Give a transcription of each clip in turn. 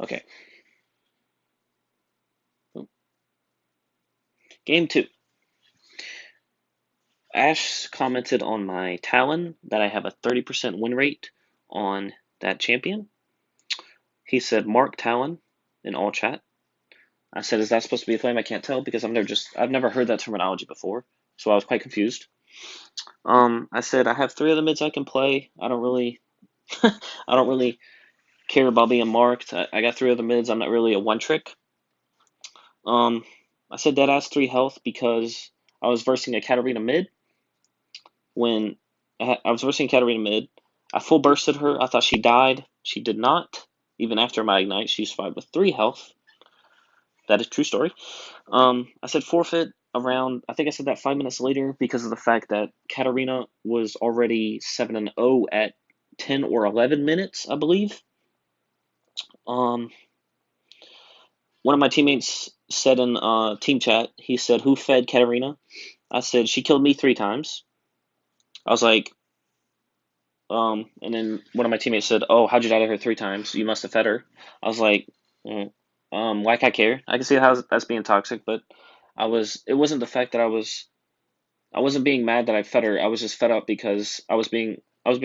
Okay. Game 2. Ash commented on my Talon that I have a 30% win rate on that champion. He said Mark Talon in all chat. I said, is that supposed to be a flame? I can't tell because I've never heard that terminology before, so I was quite confused. I said I have 3 of the mids I can play. I don't really I don't really care about being marked. I got 3 of the mids. I'm not really a one trick. Um, I said that has 3 health because I was versing a Katarina mid. When I was versing Katarina mid, I full bursted her. I thought she died. She did not. Even after my ignite, she survived with 3 health. That is true story. I said forfeit around. I think I said that 5 minutes later because of the fact that Katarina was already 7-0 at 10 or 11 minutes, I believe. Um, One of my teammates said in team chat, he said, "Who fed Katarina?" I said, "She killed me 3 times." I was like, and then one of my teammates said, "Oh, how'd you die to her 3 times? You must have fed her." I was like, like I care. I can see how that's being toxic, but it wasn't the fact that I wasn't being mad that I fed her. I was just fed up because I was being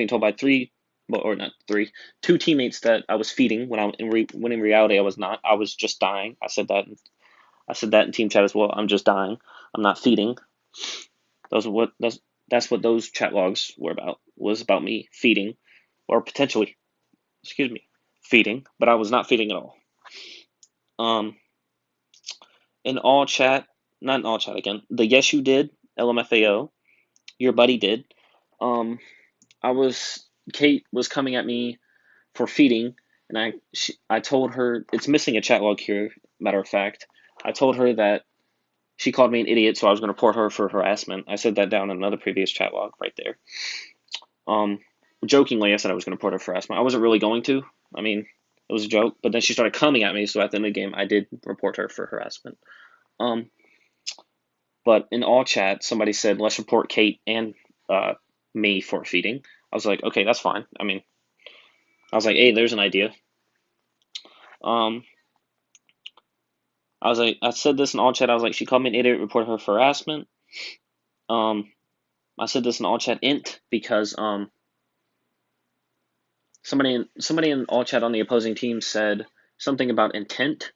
told by 3, well, or not 3, 2 teammates that I was feeding when in reality I was not. I was just dying. I said that in team chat as well. I'm just dying. I'm not feeding. Those are what that's what those chat logs were about. Was about me feeding, or potentially, excuse me, feeding. But I was not feeding at all. Um, in all chat, not in all chat again. The yes you did LMFAO. Your buddy did. Um, I was Kate was coming at me for feeding, and I told her it's missing a chat log here. Matter of fact, I told her that she called me an idiot, so I was going to report her for harassment. I said that down in another previous chat log right there. Um, Jokingly, I said I was going to report her for harassment. I wasn't really going to. I mean, it was a joke, but then she started coming at me, so at the end of the game, I did report her for harassment. Um, but in all chat, somebody said, let's report Kate and uh, me for feeding. I was like, okay, that's fine. I mean, I was like, hey, there's an idea. Um, I said this in all chat. I was like, she called me an idiot, reported her for harassment. Um, I said this in all chat int because somebody in all chat on the opposing team said something about intent,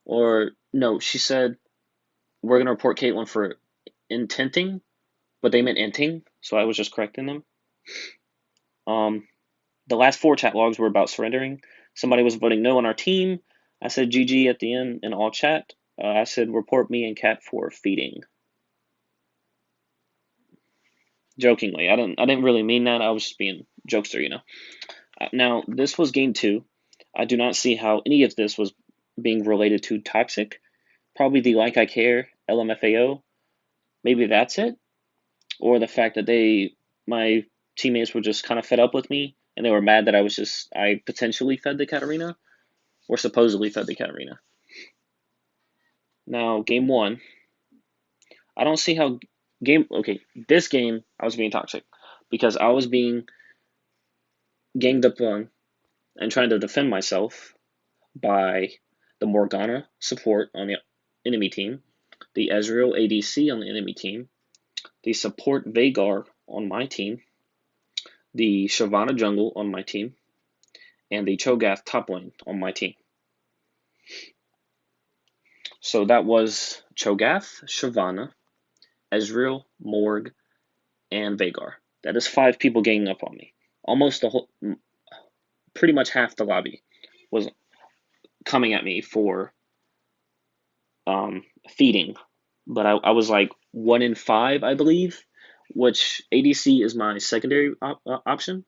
or no, she said we're gonna report Caitlyn for intenting, but they meant inting, so I was just correcting them. The last 4 chat logs were about surrendering. Somebody was voting no on our team. I said GG at the end in all chat. I said report me and Cat for feeding. Jokingly, I didn't really mean that. I was just being jokester, you know. Now this was game 2. I do not see how any of this was being related to toxic. Probably the like I care LMFAO. Maybe that's it, or the fact that my teammates were just kind of fed up with me and they were mad that I potentially fed the Katarina or supposedly fed the Katarina. Now game 1, I don't see how this game I was being toxic because I was being ganged up on and trying to defend myself by the Morgana support on the enemy team, the Ezreal ADC on the enemy team, the support Veigar on my team, the Shyvana jungle on my team, and the Cho'Gath top lane on my team. So that was Cho'Gath, Shyvana, Ezreal, Morg, and Veigar. That is 5 people ganging up on me. Almost the whole, pretty much half the lobby was coming at me for feeding, but I was like 1 in 5, I believe, which ADC is my secondary option.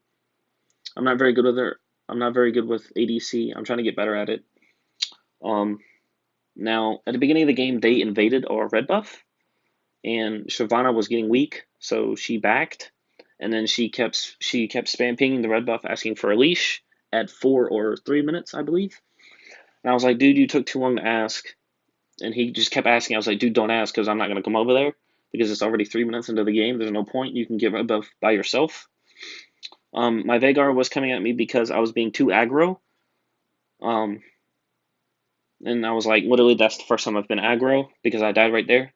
I'm not very good with her. I'm not very good with ADC. I'm trying to get better at it. Now at the beginning of the game, they invaded our red buff, and Shyvana was getting weak, so she backed, and then she kept spam pinging the red buff, asking for a leash at 4 or 3 minutes, I believe. And I was like, dude, you took too long to ask. And he just kept asking. I was like, dude, don't ask because I'm not going to come over there because it's already 3 minutes into the game. There's no point. You can get red buff by yourself. My Veigar was coming at me because I was being too aggro. Um, and I was like, literally, that's the first time I've been aggro because I died right there.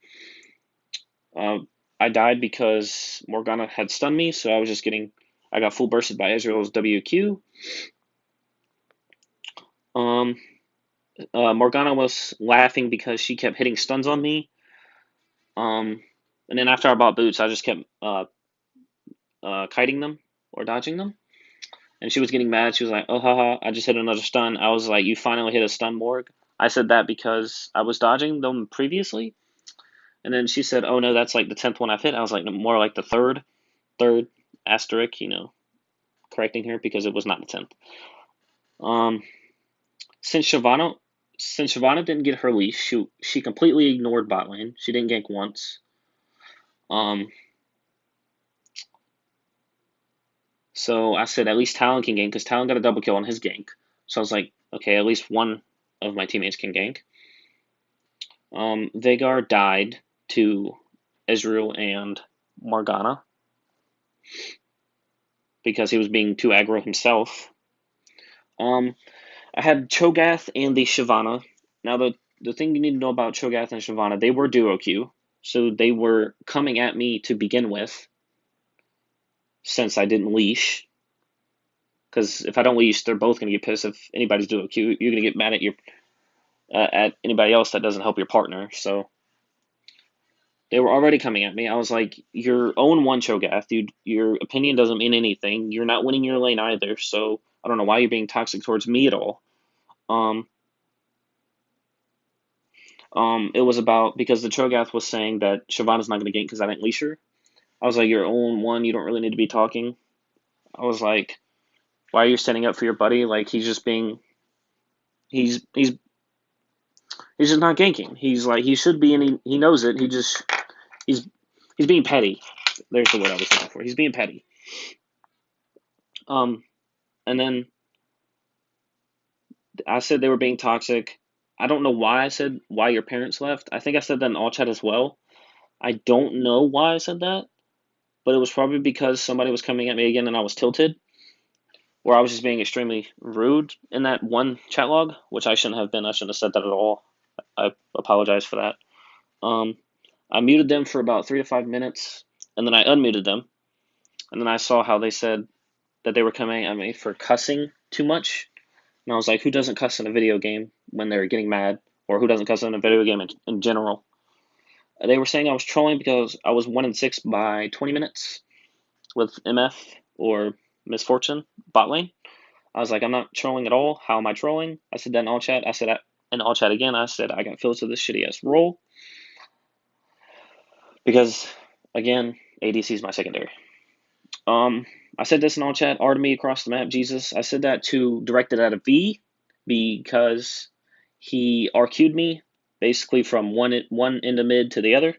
I died because Morgana had stunned me, so I got full bursted by Ezreal's WQ. Um, Morgana was laughing because she kept hitting stuns on me. And then after I bought boots, I just kept kiting them or dodging them. And she was getting mad. She was like, "Oh, haha! I just hit another stun." I was like, "You finally hit a stun, Morg." I said that because I was dodging them previously, and then she said, "Oh no, that's like the 10th one I've hit." I was like, "More like the third asterisk, correcting her because it was not the 10th." Um, since Shyvana, since Shyvana didn't get her leash, she completely ignored bot lane. She didn't gank once. Um, so I said at least Talon can gank because Talon got a double kill on his gank. So I was like, okay, at least one of my teammates can gank. Veigar died to Ezreal and Morgana because he was being too aggro himself. Um, I had Cho'Gath and the Shyvana. Now the thing you need to know about Cho'Gath and Shyvana, they were duo Q, so they were coming at me to begin with. Since I didn't leash, because if I don't leash, they're both gonna get pissed if anybody's duo Q. You're gonna get mad at anybody else that doesn't help your partner. So they were already coming at me. I was like, "You're 0-1 Cho'Gath, dude. Your opinion doesn't mean anything. You're not winning your lane either. So I don't know why you're being toxic towards me at all." Um, it was about because the Cho'Gath was saying that Shyvana's not going to gank because I didn't leash her. I was like, "You're 0-1. You don't really need to be talking." I was like, "Why are you standing up for your buddy? Like he's just being he's he's he's just not ganking. He's like he should be and he knows it. He's he's being petty. There's the word I was looking for. He's being petty." Um, and then I said they were being toxic. I don't know why I said why your parents left. I think I said that in all chat as well. I don't know why I said that, but it was probably because somebody was coming at me again and I was tilted, or I was just being extremely rude in that one chat log, which I shouldn't have been. I shouldn't have said that at all. I apologize for that. Um, I muted them for about 3 to 5 minutes, and then I unmuted them, and then I saw how they said that they were coming at me for cussing too much. And I was like, who doesn't cuss in a video game when they're getting mad? Or who doesn't cuss in a video game in general? They were saying I was trolling because I was 1-6 by 20 minutes with MF or Misfortune bot lane. I was like, I'm not trolling at all. How am I trolling? I said that in all chat. I said that in all chat again. I said I got filled to this shitty ass role because, again, ADC is my secondary. I said this in all chat. Artemy across the map, Jesus. I said that to direct it at a V because he RQ'd me basically from one end of mid to the other.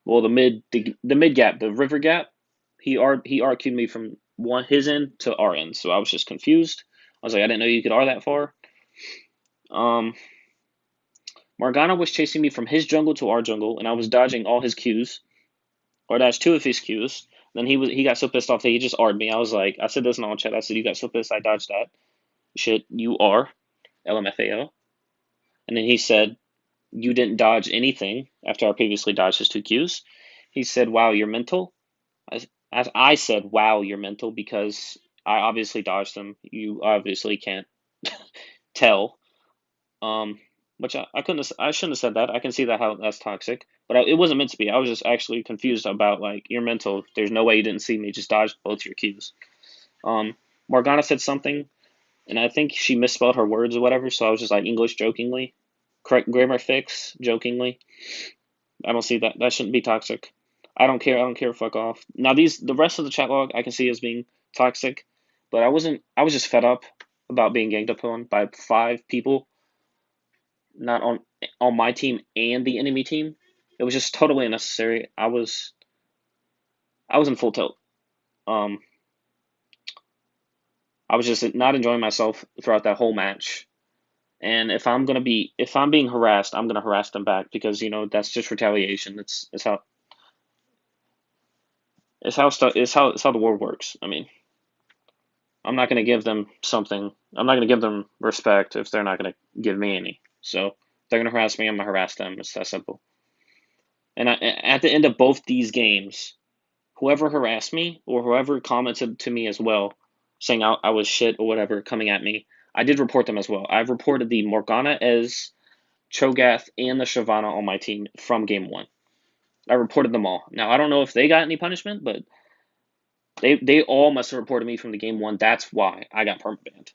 Well, the mid gap, the river gap. He RQ'd me from his end to our end, so I was just confused. I was like, I didn't know you could R that far. Morgana was chasing me from his jungle to our jungle, and I was dodging all his Qs, or dodged two of his Qs. Then he got so pissed off that he just R'd me. I was like, I said this in all chat. I said you got so pissed I dodged that. Shit, you are LMFAO. And then he said you didn't dodge anything after I previously dodged his two Qs. He said, "Wow, you're mental." As I said, "Wow, you're mental," because I obviously dodged them. You obviously can't tell. Um, which I shouldn't have said that. I can see that how that's toxic, but it wasn't meant to be. I was just actually confused about like you're mental. There's no way you didn't see me. Just dodged both your Qs. Um, Morgana said something, and I think she misspelled her words or whatever. So I was just like English jokingly, correct grammar fix jokingly. I don't see that. That shouldn't be toxic. I don't care. I don't care. Fuck off. Now the rest of the chat log I can see as being toxic, but I wasn't. I was just fed up about being ganged up on by 5 people, not on my team and the enemy team. It was just totally unnecessary. I was in full tilt. Um, I was just not enjoying myself throughout that whole match. And if I'm being harassed, I'm gonna harass them back because that's just retaliation. It's how the world works. I mean, I'm not going to give them something. I'm not going to give them respect if they're not going to give me any. So if they're going to harass me, I'm going to harass them. It's that simple. And at the end of both these games, whoever harassed me or whoever commented to me as well, saying I was shit or whatever coming at me, I did report them as well. I've reported the Morgana, Ez, Cho'Gath, and the Shyvana on my team from game 1. I reported them all. Now, I don't know if they got any punishment, but they all must have reported me from the game 1. That's why I got perma banned.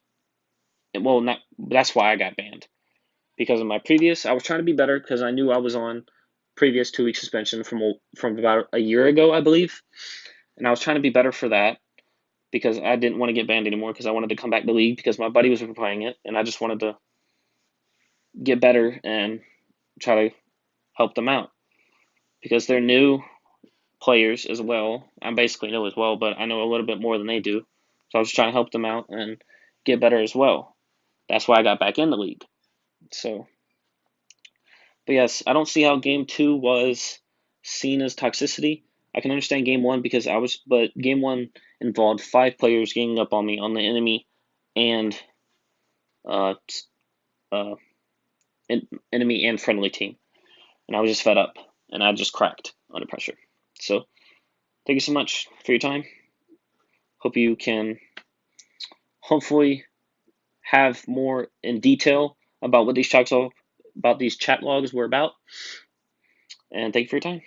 Well, not that's why I got banned. Because of my previous, I was trying to be better because I knew I was on previous 2-week suspension from about a year ago, I believe. And I was trying to be better for that because I didn't want to get banned anymore because I wanted to come back to League because my buddy was playing it and I just wanted to get better and try to help them out because they're new players as well. I'm basically new as well, but I know a little bit more than they do. So I was trying to help them out and get better as well. That's why I got back in the League. So, but yes, I don't see how game 2 was seen as toxicity. I can understand game 1 because but game 1 involved 5 players ganging up on me on the enemy and uh, uh, enemy and friendly team, and I was just fed up, and I just cracked under pressure. So, thank you so much for your time. Hope you can hopefully have more in detail about what these chat logs were about, and thank you for your time.